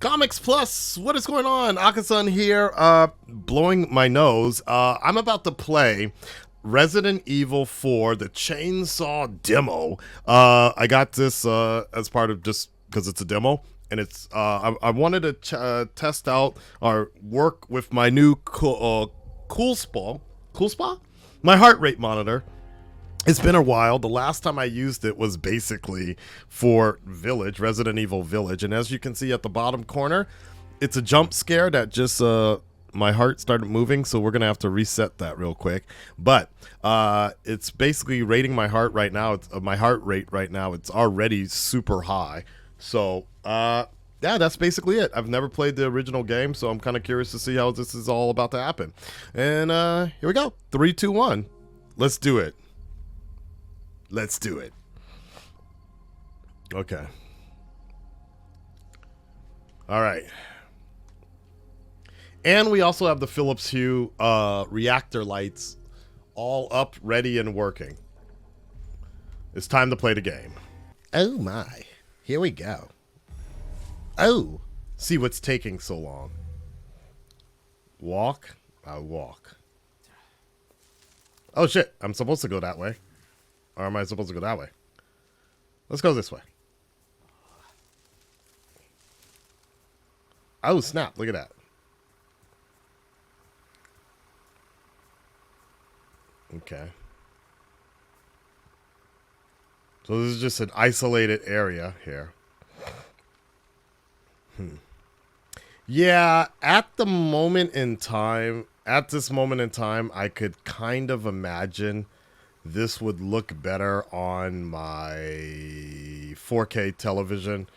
Comics Plus, what is going on? Akasan here, blowing my nose. I'm about to play Resident Evil 4, the Chainsaw demo. I got this as part of just because it's a demo, and I wanted to test out or work with my new Cool Spa? My heart rate monitor. It's been a while. The last time I used it was basically for Village, Resident Evil Village. And as you can see at the bottom corner, it's a jump scare that just, my heart started moving. So we're going to have to reset that real quick. But it's basically rating my heart right now. It's my heart rate right now. It's already super high. So, yeah, that's basically it. I've never played the original game, so I'm kind of curious to see how this is all about to happen. And here we go. 3, 2, 1. Let's do it. Let's do it. Okay. All right. And we also have the Philips Hue reactor lights all up, ready, and working. It's time to play the game. Oh my. Here we go. Oh. See what's taking so long. Walk. I'll walk. Oh shit. I'm supposed to go that way. Or am I supposed to go that way? Let's go this way. Oh, snap. Look at that. Okay. So this is just an isolated area here. Yeah, at this moment in time, I could kind of imagine this would look better on my 4K television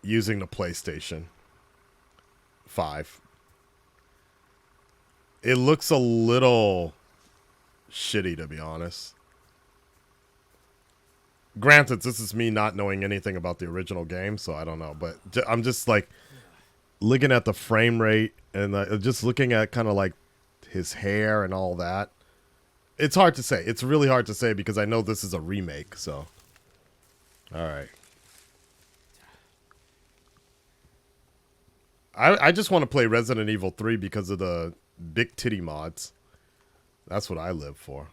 using the PlayStation 5. It looks a little shitty, to be honest. Granted, this is me not knowing anything about the original game, so I don't know. But I'm just like looking at the frame rate and just looking at kind of like his hair and all that. It's hard to say. It's really hard to say because I know this is a remake, so. Alright. I just want to play Resident Evil 3 because of the big titty mods. That's what I live for.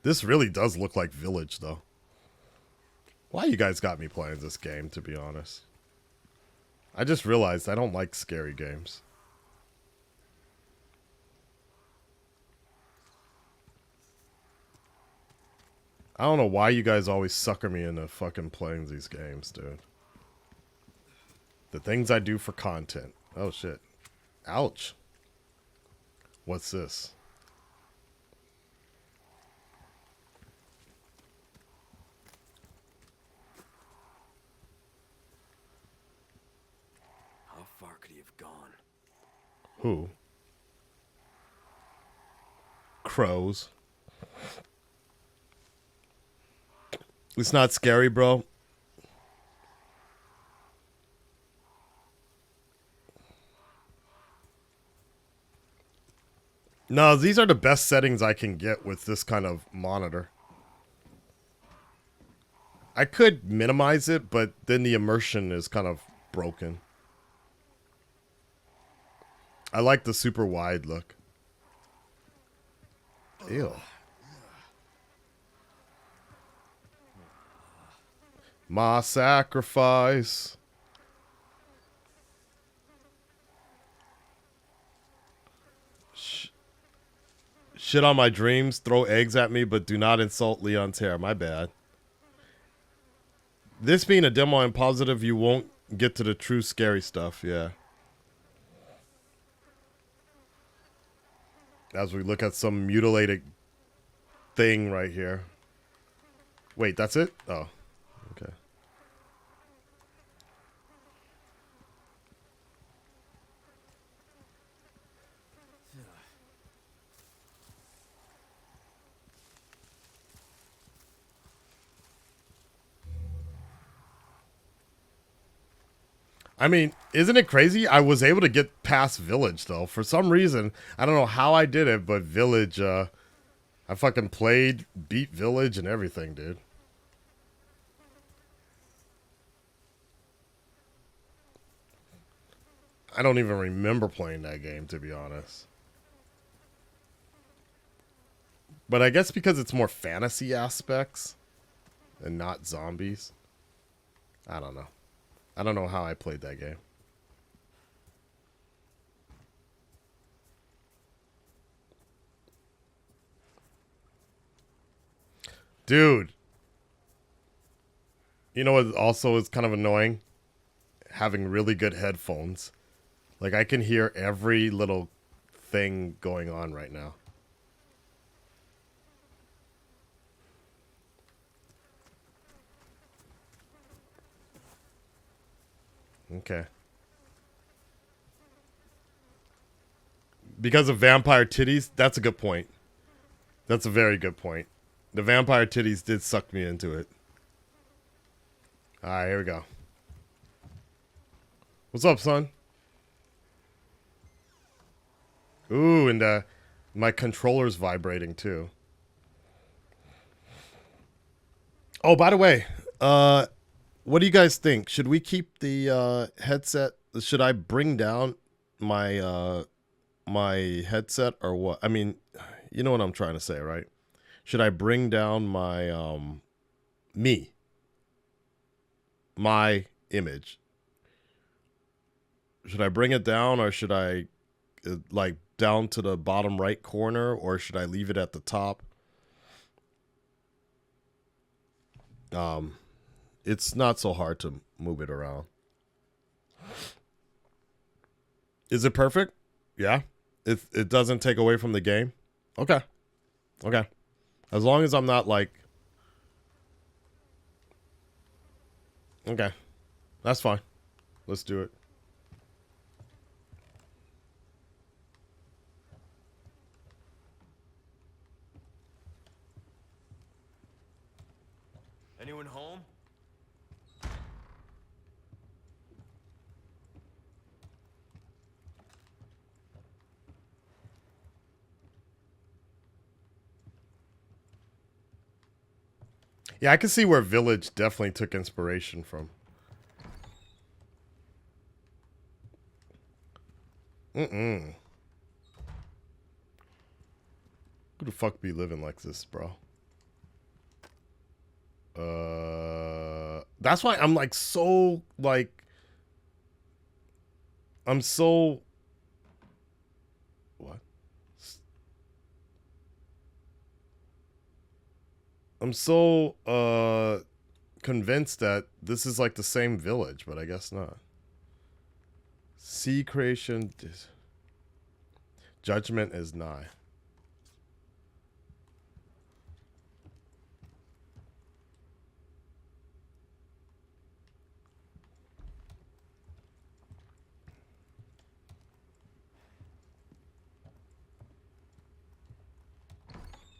This really does look like Village, though. Why you guys got me playing this game, to be honest? I just realized I don't like scary games. I don't know why you guys always sucker me into fucking playing these games, dude. The things I do for content. Oh, shit. Ouch. What's this? How far could he have gone? Who? Crows. It's not scary, bro. No, these are the best settings I can get with this kind of monitor. I could minimize it, but then the immersion is kind of broken. I like the super wide look. Ew. My sacrifice. Shit on my dreams, throw eggs at me, but do not insult Leon's hair. My bad. This being a demo, I'm positive you won't get to the true scary stuff, yeah. As we look at some mutilated thing right here. Wait, that's it? Oh, okay. I mean, isn't it crazy? I was able to get past Village, though. For some reason, I don't know how I did it, but Village, I fucking played, beat Village and everything, dude. I don't even remember playing that game, to be honest. But I guess because it's more fantasy aspects and not zombies. I don't know. I don't know how I played that game. Dude. You know what also is kind of annoying? Having really good headphones. Like, I can hear every little thing going on right now. Okay. Because of vampire titties? That's a good point. That's a very good point. The vampire titties did suck me into it. Alright, here we go. What's up, son? Ooh, and my controller's vibrating too. Oh, by the way, what do you guys think? Should we keep the headset? Should I bring down my my headset or what? I mean, you know what I'm trying to say, right? Should I bring down my my image? Should I bring it down or should I like down to the bottom right corner or should I leave it at the top? It's not so hard to move it around. Is it perfect? Yeah. It doesn't take away from the game. Okay. Okay. As long as I'm not like. Okay. That's fine. Let's do it. Anyone home? Yeah, I can see where Village definitely took inspiration from. Who the fuck be living like this, bro? That's why I'm like so like I'm so what? I'm so convinced that this is like the same village, but I guess not. Sea creation judgment is nigh.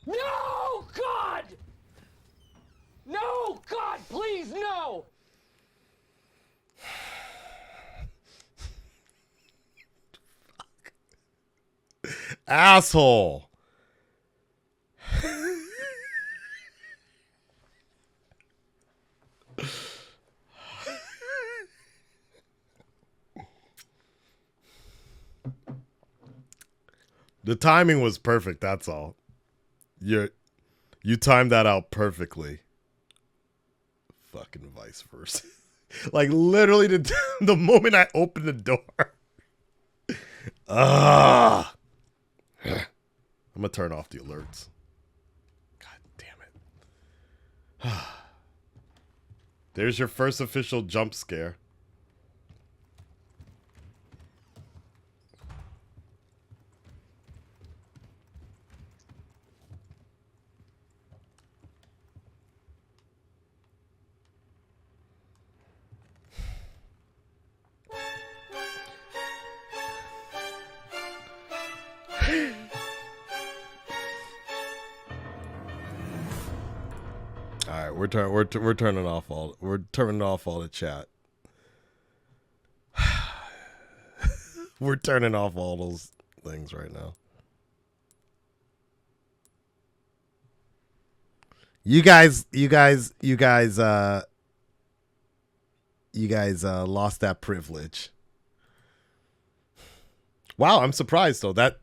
No, God! No, God, please, no! Asshole. The timing was perfect, that's all. You timed that out perfectly. Fucking vice versa. Like literally the moment I opened the door. I'm gonna turn off the alerts. God damn it. There's your first official jump scare. All right, we're turning off all the chat. We're turning off all those things right now. You guys lost that privilege. Wow, I'm surprised though. That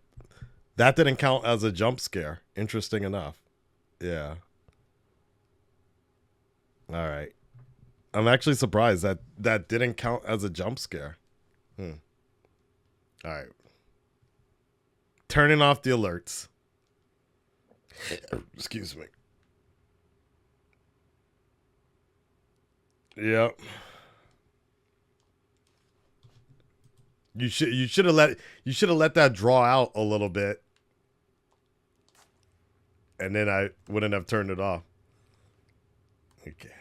didn't count as a jump scare. Interesting enough. Yeah. All right. I'm actually surprised that that didn't count as a jump scare. Hmm. All right. Turning off the alerts. Excuse me. Yep. You should have let that draw out a little bit, and then I wouldn't have turned it off. Okay.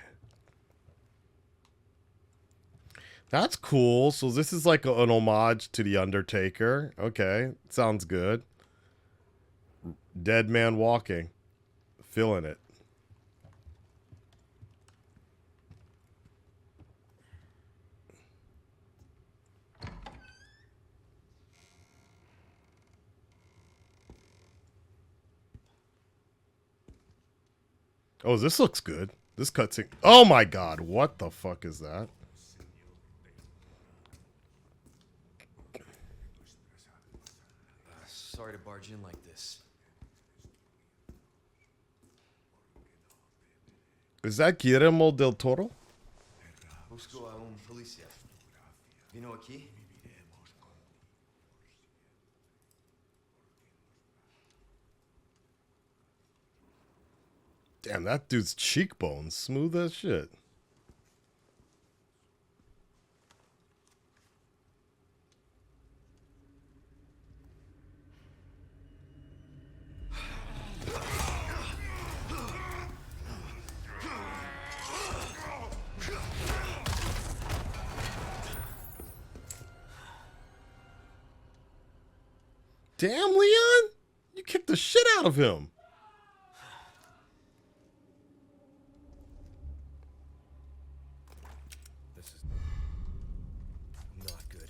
That's cool. So this is like an homage to the Undertaker. Okay, sounds good. Dead man walking, feeling it. Oh, this looks good. This cutscene. Oh my god, what the fuck is that? Sorry to barge in like this. Is that Guillermo del Toro? Busco a un policía. Vino aquí? Damn, that dude's cheekbones smooth as shit. Damn, Leon! You kicked the shit out of him. This is not good.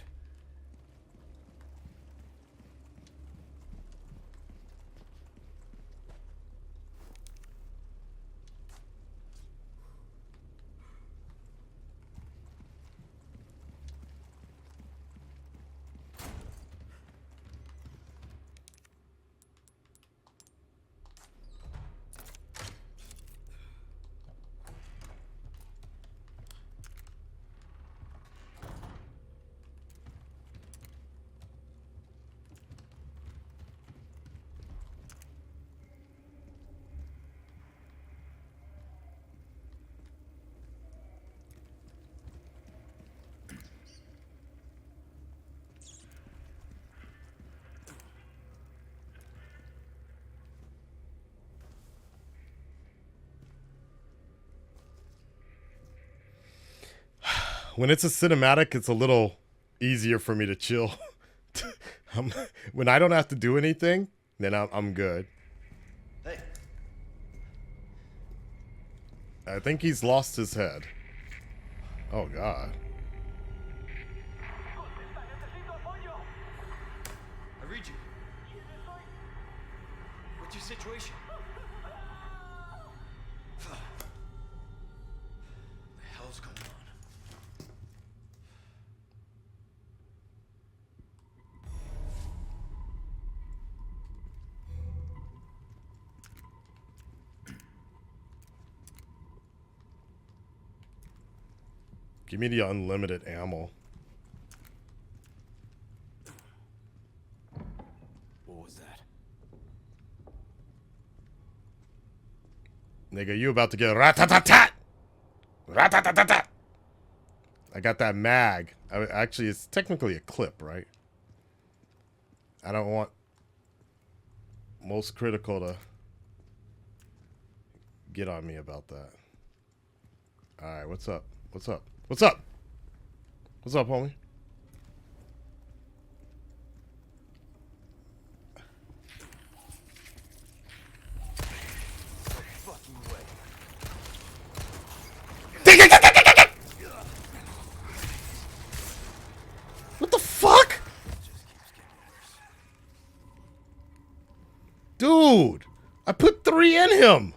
When it's a cinematic, it's a little easier for me to chill. When I don't have to do anything, then I'm good. Hey, I think he's lost his head. Oh god. I read you. What's your situation? What the hell's going on? Give me the unlimited ammo. What was that? Nigga, you about to get rat-tat-tat-tat! Rat-tat-tat-tat! I got that mag. Actually, it's technically a clip, right? I don't want most critical to get on me about that. Alright, what's up? What's up? What's up? What's up, homie? Fucking way. What the fuck? Dude, I put 3 in him.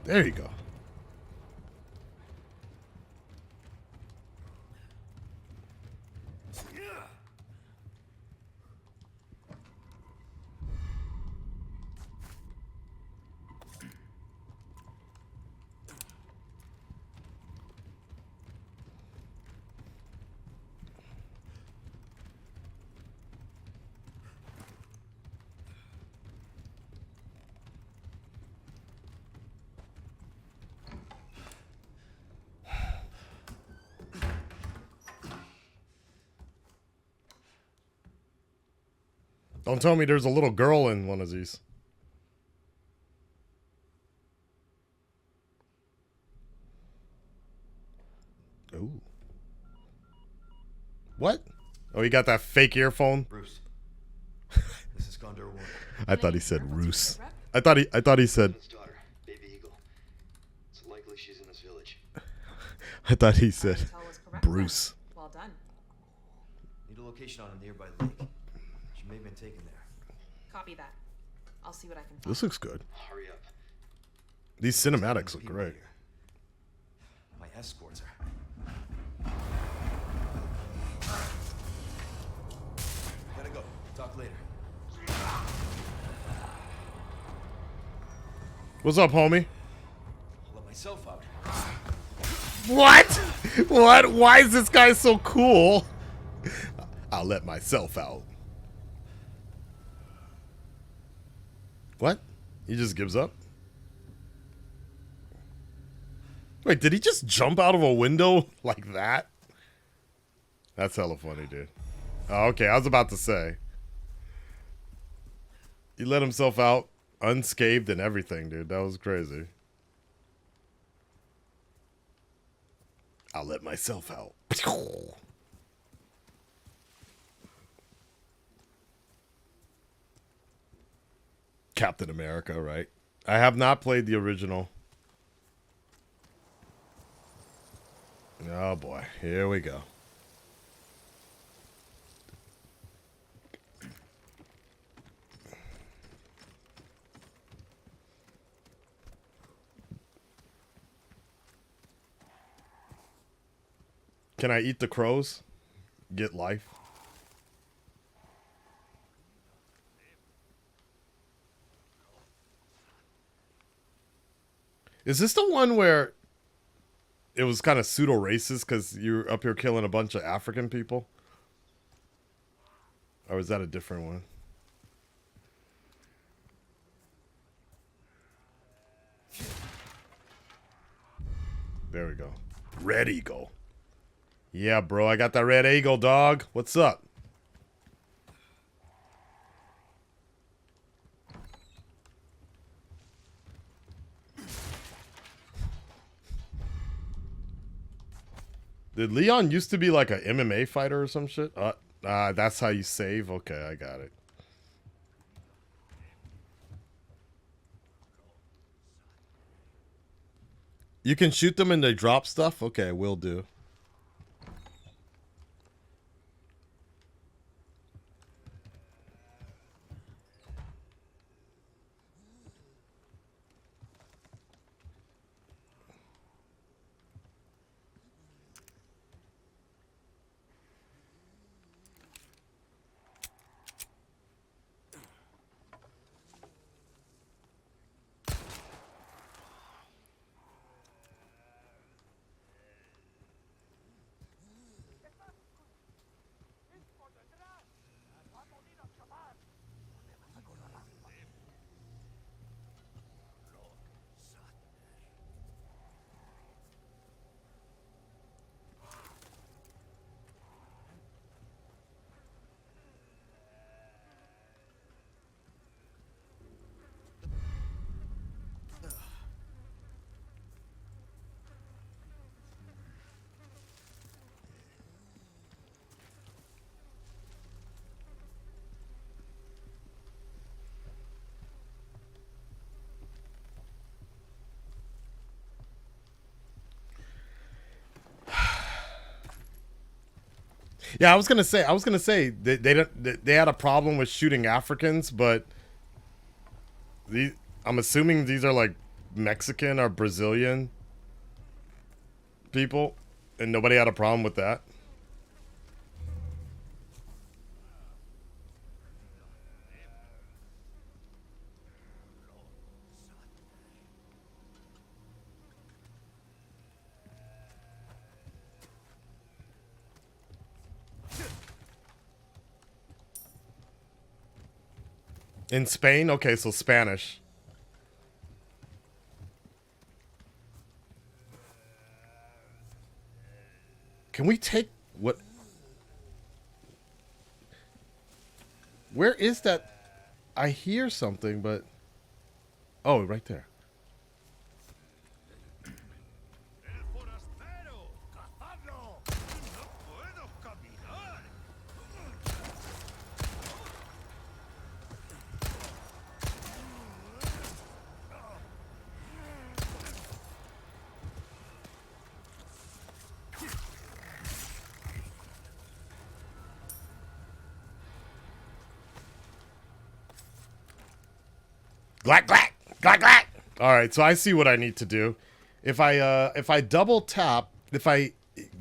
There you go. Don't tell me there's a little girl in one of these. Ooh. What? Oh, you got that fake earphone? Bruce, this is Condor 1. I thought he said Roos. I thought he said. His daughter, Baby Eagle. It's likely she's in this village. I thought he said Tell was correct, Bruce. then. Well done. Need a location on a nearby lake. She may have been taken there. Copy that. I'll see what I can find. This looks good. Hurry up. These cinematics look People great. here. My escorts are. Gotta go. Talk later. What's up, homie? I'll let myself out. What? What? Why is this guy so cool? I'll let myself out. What? He just gives up? Wait, did he just jump out of a window like that? That's hella funny, dude. Oh, okay, I was about to say. He let himself out unscathed and everything, dude. That was crazy. I'll let myself out. Captain America, right? I have not played the original. Oh boy, here we go. Can I eat the crows? Get life? Is this the one where it was kind of pseudo-racist because you're up here killing a bunch of African people? Or is that a different one? There we go. Red Eagle. Yeah, bro, I got that Red Eagle, dog. What's up? Did Leon used to be like a MMA fighter or some shit? That's how you save? Okay, I got it. You can shoot them and they drop stuff? Okay, will do. Yeah, I was gonna say they had a problem with shooting Africans, but I'm assuming these are like Mexican or Brazilian people, and nobody had a problem with that. In Spain? Okay, so Spanish. Can we take what? Where is that? I hear something, but oh, right there. Glack glack glack glack. All right, so I see what I need to do. If I double tap, if I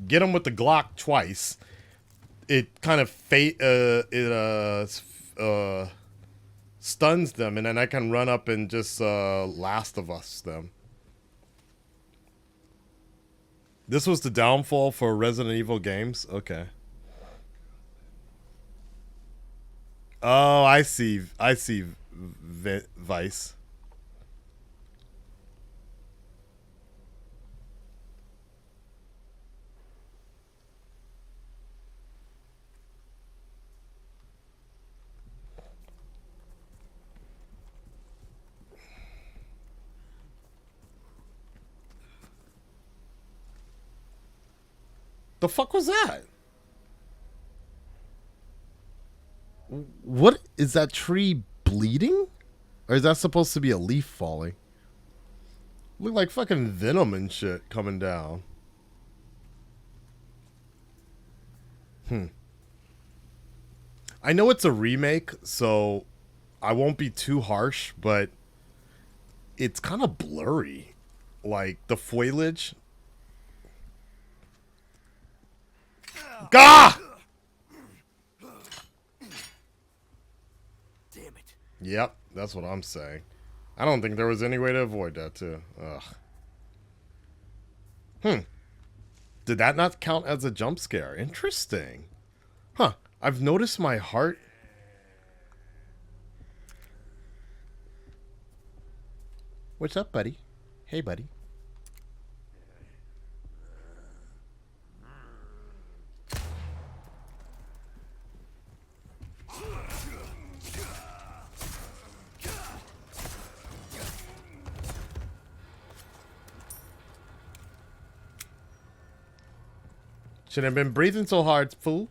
get him with the Glock twice, it kind of stuns them, and then I can run up and just Last of Us them. This was the downfall for Resident Evil games. Okay. Oh, I see. I see. Vice. The fuck was that? What is that tree bleeding? Or is that supposed to be a leaf falling? Look like fucking venom and shit coming down. I know it's a remake, so I won't be too harsh, but it's kind of blurry. Like the foliage. Gah! Damn it. Yep, that's what I'm saying. I don't think there was any way to avoid that, too. Ugh. Did that not count as a jump scare? Interesting. Huh. I've noticed my heart. What's up, buddy? Hey, buddy. Shouldn't have been breathing so hard, fool.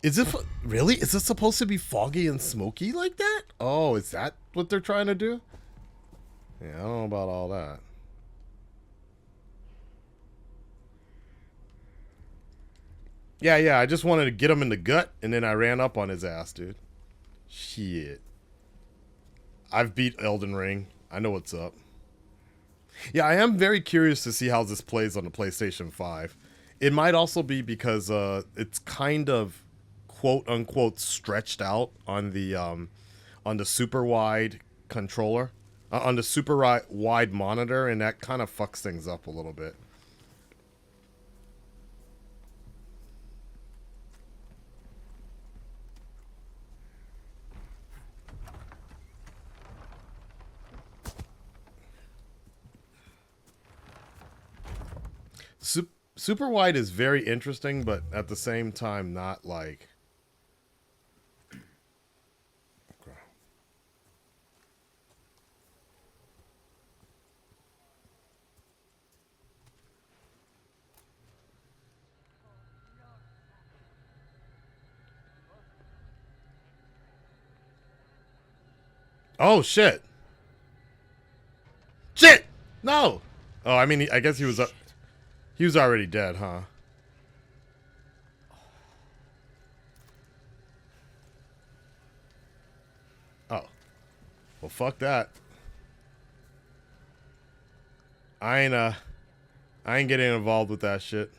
Is it really? Is it supposed to be foggy and smoky like that? Oh, is that what they're trying to do? Yeah, I don't know about all that. Yeah, I just wanted to get him in the gut, and then I ran up on his ass, dude. Shit. I've beat Elden Ring. I know what's up. Yeah, I am very curious to see how this plays on the PlayStation 5. It might also be because it's kind of quote-unquote stretched out on the super wide controller. On the super wide monitor, and that kind of fucks things up a little bit. Super wide is very interesting, but at the same time, not like. Okay. Oh shit! Shit! No. Oh, I mean, I guess he was. He was already dead, huh? Well, fuck that. I ain't getting involved with that shit.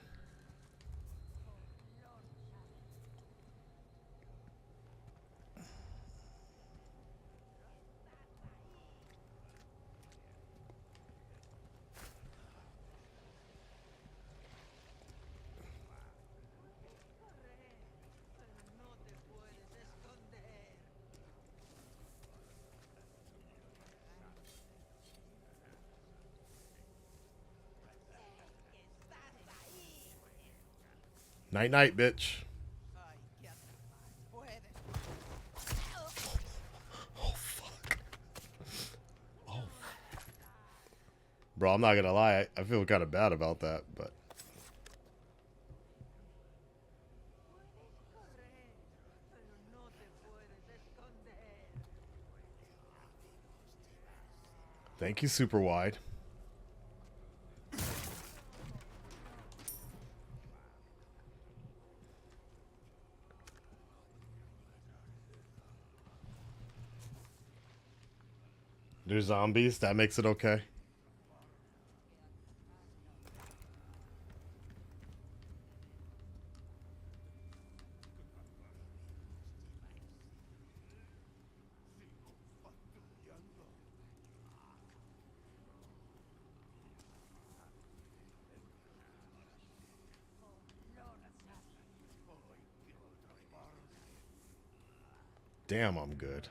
Night night, bitch. Oh fuck. Oh. Bro, I'm not gonna lie. I feel kind of bad about that, but. Thank you, Super Wide. They're zombies. That makes it okay. Damn, I'm good.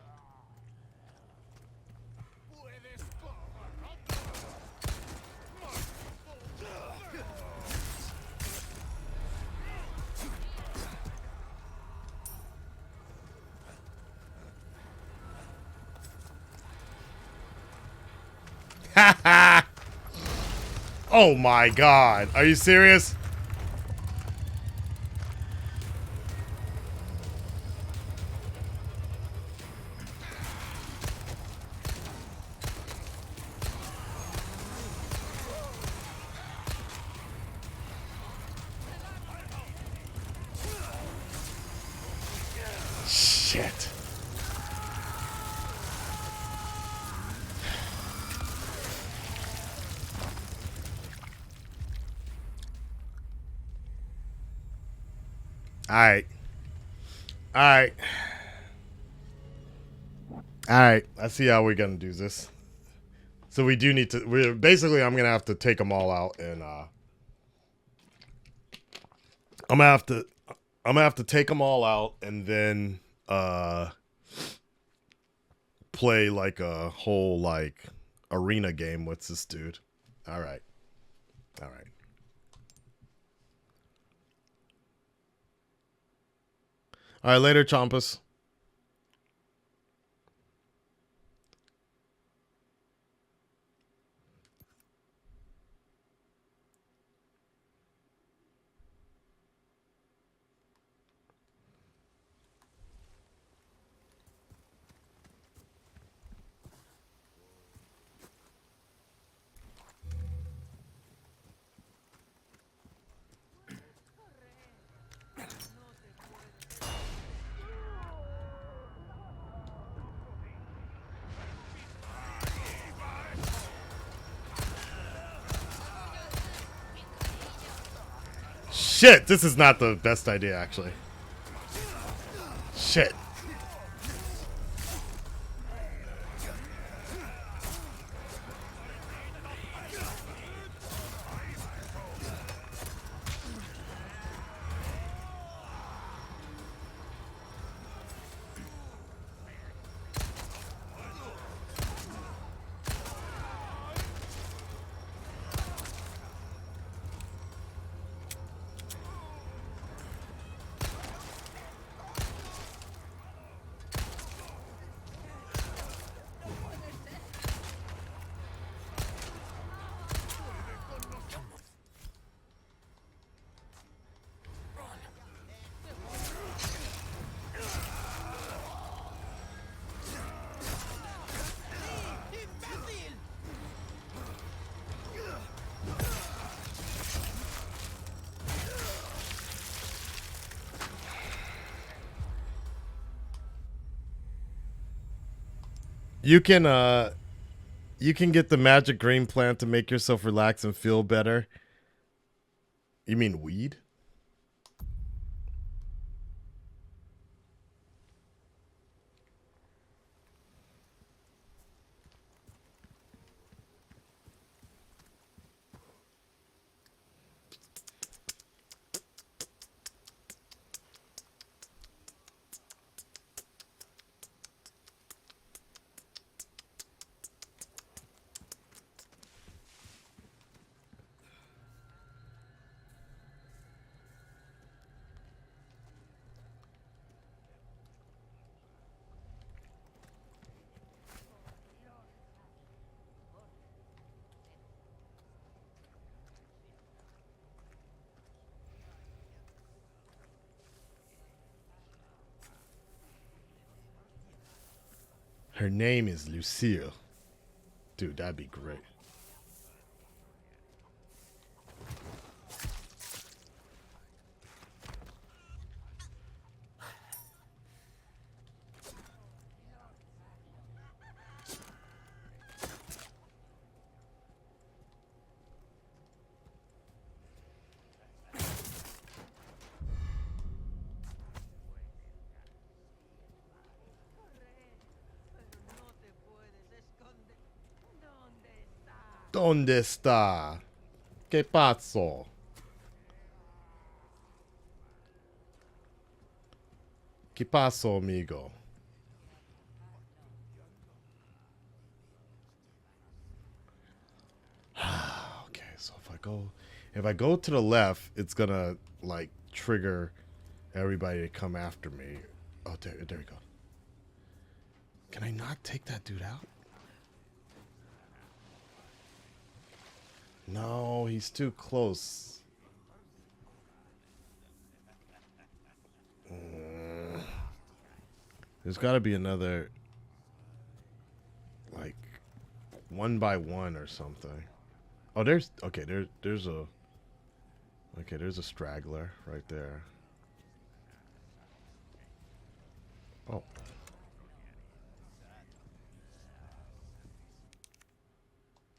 Oh my god. Are you serious? Shit. Alright. Alright. Alright. I see how we're gonna do this. So we do need to. We're basically. I'm gonna have to take them all out, and I'm gonna have to. I'm gonna have to take them all out, and then play like a whole like arena game with this dude. All right. All right. All right. Later, Chompus. Shit, this is not the best idea, actually. Shit. You can get the magic green plant to make yourself relax and feel better. You mean weed? Her name is Lucille. Dude, that'd be great. ¿Dónde está? ¿Qué pasó? ¿Qué pasó, amigo? Okay, so if I go to the left, it's gonna like trigger everybody to come after me. Oh, there we go. Can I not take that dude out? No, he's too close. There's got to be another, like, 1 by 1 or something. Oh, there's a straggler right there. Oh.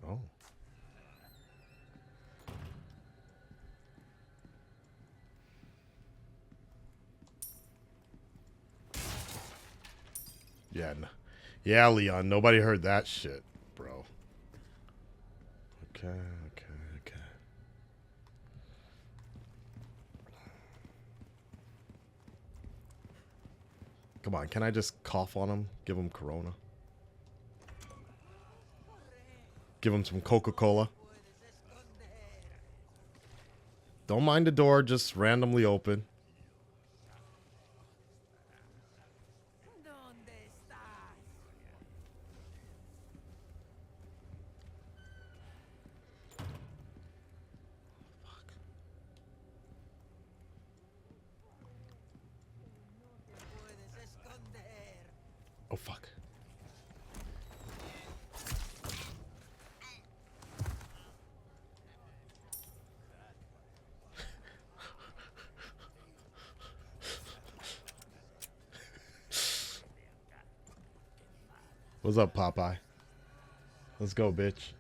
Oh. Yeah, yeah, Leon. Nobody heard that shit, bro. Okay. Come on, can I just cough on him? Give him Corona. Give him some Coca-Cola. Don't mind the door, just randomly open. Oh, fuck. What's up, Popeye? Let's go, bitch.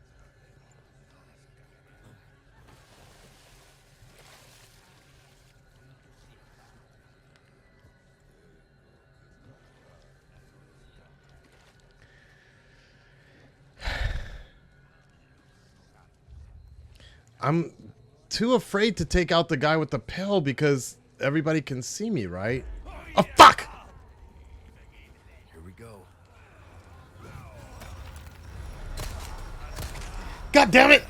I'm too afraid to take out the guy with the pill because everybody can see me, right? Oh, fuck! Here we go. God damn it!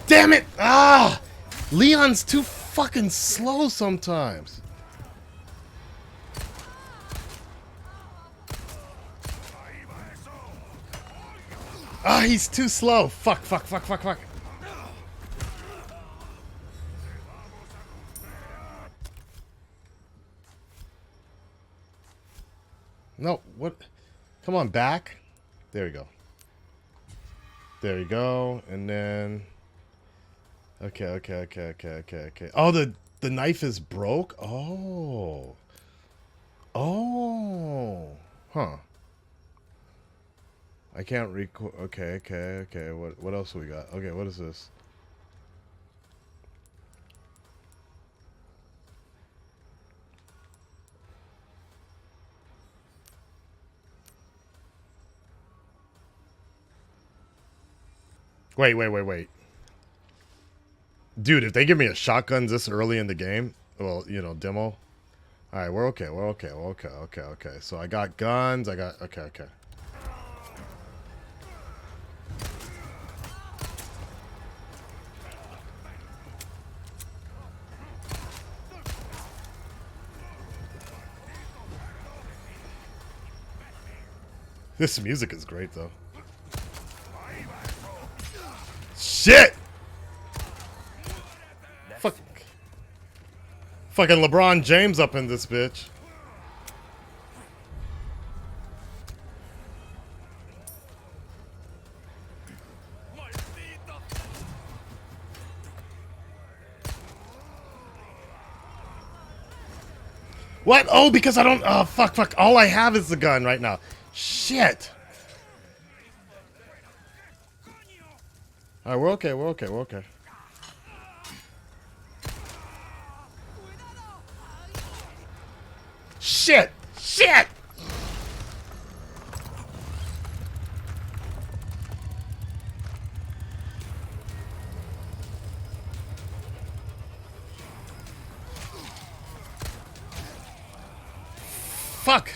Damn it! Ah! Leon's too fucking slow sometimes. Ah, he's too slow. Fuck, fuck, fuck, fuck, fuck. No, what? Come on, back. There we go. There we go. And then... Okay, okay, okay, okay, okay, okay. Oh, the knife is broke? Oh. Oh. Huh. I can't record. Okay, okay, okay. What else we got? Okay, what is this? Wait, wait, wait, wait. Dude, if they give me a shotgun this early in the game, well, you know, demo. All right, we're okay. We're okay. We're okay. Okay. Okay. So I got guns. I got. Okay. Okay. This music is great, though. Shit! Fuck. Fucking LeBron James up in this bitch. What? Oh, because I don't... Oh, fuck, fuck. All I have is the gun right now. Shit. All right, we're okay. We're okay. We're okay. Shit. Shit. Fuck.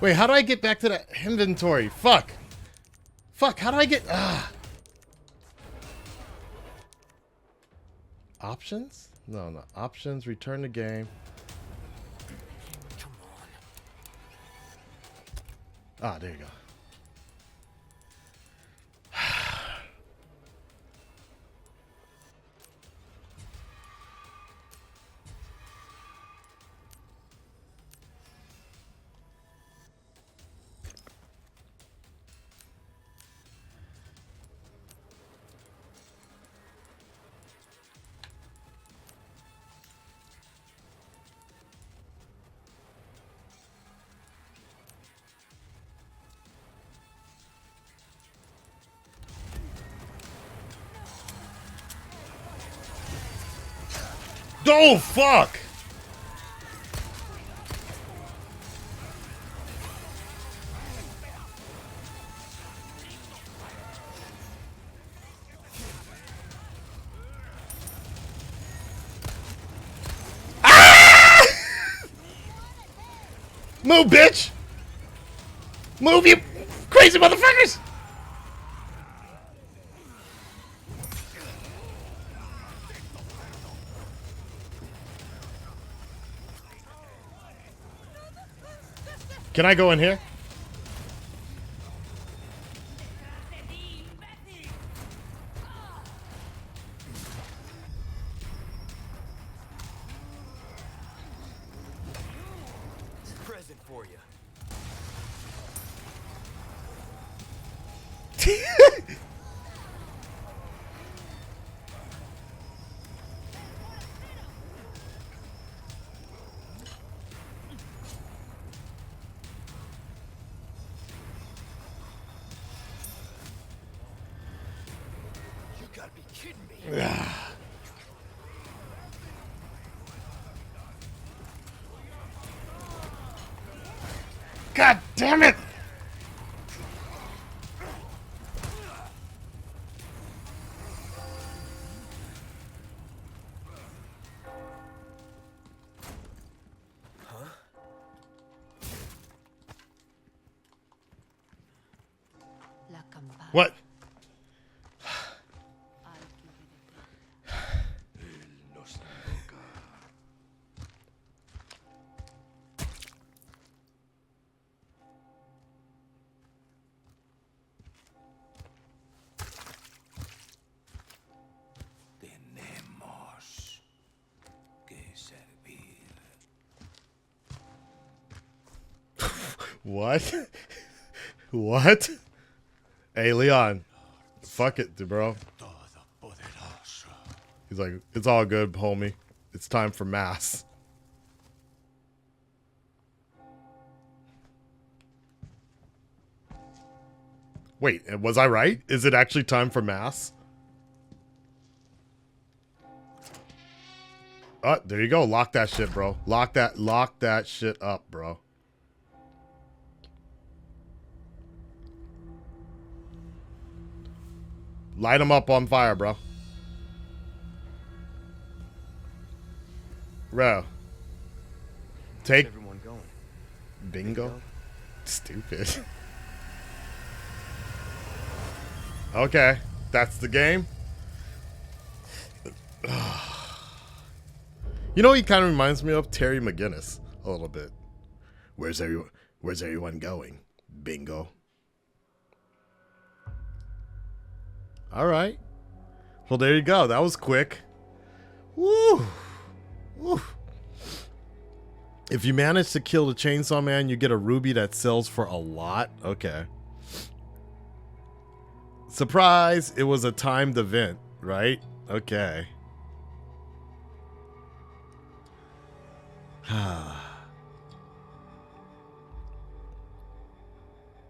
Wait, how do I get back to the inventory? Fuck. Fuck, how do I get... Ah. Options? No, no. Options, return the game. Come on. Ah, there you go. Oh, fuck! Ah! Move, bitch! Move, you crazy motherfuckers! Can I go in here? Present for you. You gotta be kidding me. God damn it! What? Tenemos que servir. What? What? Hey, Leon. Fuck it, bro. Todopoderoso. He's like, it's all good, homie. It's time for mass. Wait, was I right? Is it actually time for mass? Oh, there you go. Lock that shit, bro. Lock that shit up, bro. Light them up on fire, bro. Bro. Take How's everyone going? bingo. Stupid. Okay, that's the game. You know, he kind of reminds me of Terry McGinnis a little bit. Where's everyone going? Bingo. All right. Well, there you go. That was quick. Woo. Woo. If you manage to kill the Chainsaw Man, you get a ruby that sells for a lot. Okay. Surprise! It was a timed event, right? Okay.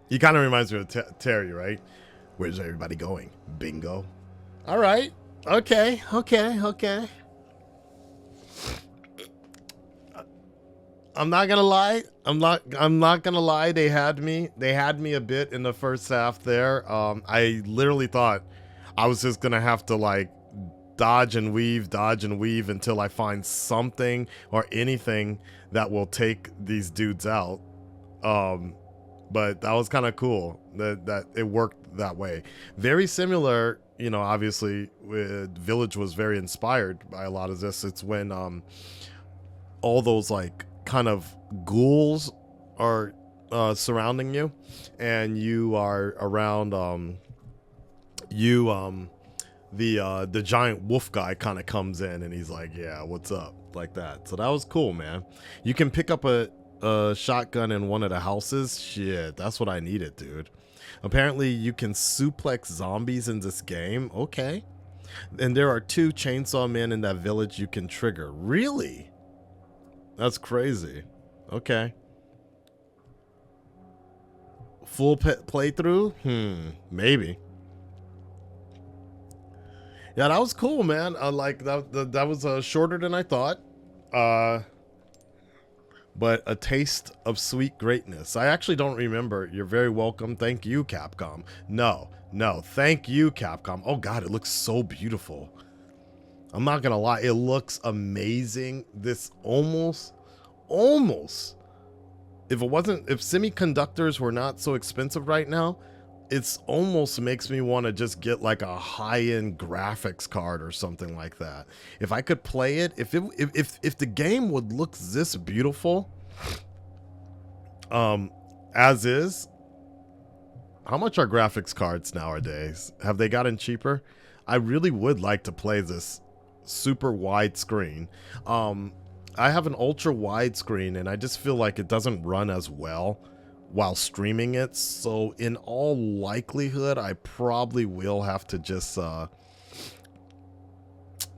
He kind of reminds me of Terry, right? Where's everybody going? Bingo. All right. Okay. I'm not gonna lie. I'm not gonna lie. They had me a bit in the first half there. I literally thought I was just gonna have to like dodge and weave until I find something or anything that will take these dudes out. But that was kind of cool that it worked that way. Very similar, you know, obviously Village was very inspired by a lot of this. It's when all those like kind of ghouls are surrounding you, and you are around the giant wolf guy kind of comes in and he's like, yeah, what's up, like that. So that was cool, man. You can pick up a shotgun in one of the houses. Shit, that's what I needed, dude. Apparently you can suplex zombies in this game. Okay. And there are 2 chainsaw men in that village you can trigger. Really? That's crazy. Okay. Full playthrough? Maybe. Yeah, that was cool, man. Like that was shorter than I thought. But a taste of sweet greatness. I actually don't remember. You're very welcome. Thank you, Capcom. No, thank you, Capcom. Oh god, it looks so beautiful. I'm not gonna lie, it looks amazing. This almost, if semiconductors were not so expensive right now, it's almost makes me want to just get like a high-end graphics card or something like that. If I could play it, if the game would look this beautiful, as is. How much are graphics cards nowadays? Have they gotten cheaper? I really would like to play this super wide screen. I have an ultra wide screen and I just feel like it doesn't run as well while streaming it, so in all likelihood I probably will have to just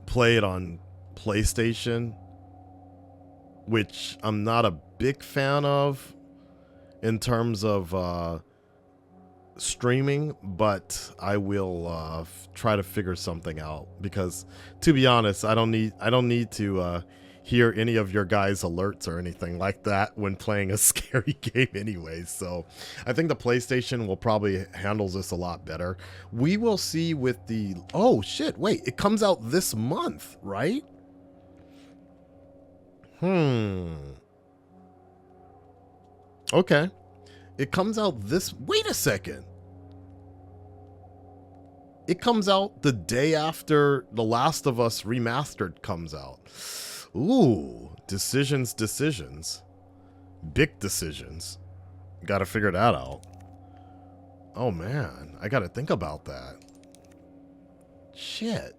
play it on PlayStation, which I'm not a big fan of in terms of streaming, but I will try to figure something out, because to be honest, I don't need to hear any of your guys' alerts or anything like that when playing a scary game anyway. So I think the PlayStation will probably handles this a lot better. We will see with the, oh shit, wait, it comes out this month, right? Okay. It comes out this, wait a second. It comes out the day after The Last of Us Remastered comes out. Ooh, decisions. Big decisions. Gotta figure that out. Oh man, I gotta think about that. Shit.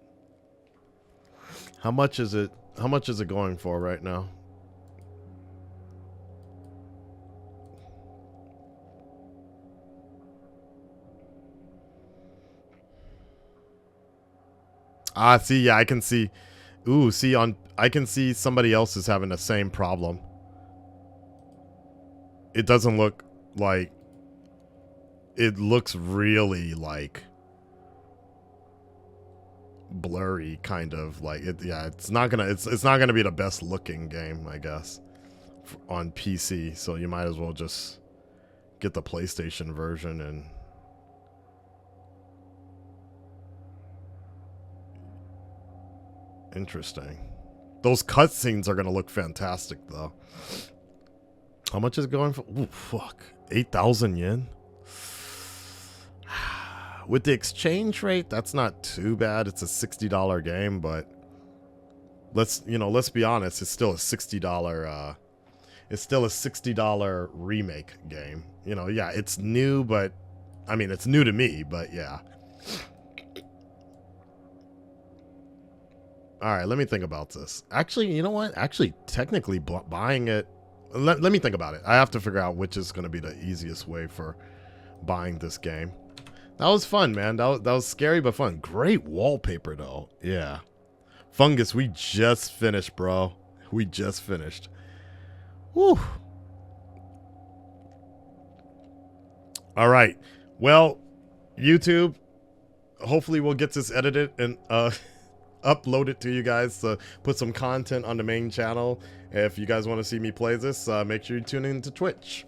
How much is it? How much is it going for right now? Ah, see, yeah, I can see. Ooh, see, I can see somebody else is having the same problem. It doesn't look like. It looks really like blurry, kind of like it. Yeah, it's not gonna be the best looking game, I guess, on PC. So you might as well just get the PlayStation version and. Interesting. Those cutscenes are gonna look fantastic, though. How much is it going for? Ooh, fuck, 8,000 yen. With the exchange rate, that's not too bad. It's a $60 game, but let's be honest. It's still a $60. It's still a $60 remake game. You know, yeah, it's new, but I mean, it's new to me, but yeah. All right, let me think about this. Actually, you know what? Actually, technically, buying it... Let me think about it. I have to figure out which is going to be the easiest way for buying this game. That was fun, man. That was scary, but fun. Great wallpaper, though. Yeah. Fungus, we just finished, bro. We just finished. Whew. All right. Well, YouTube, hopefully we'll get this edited and... upload it to you guys to put some content on the main channel. If you guys want to see me play this, make sure you tune in to Twitch.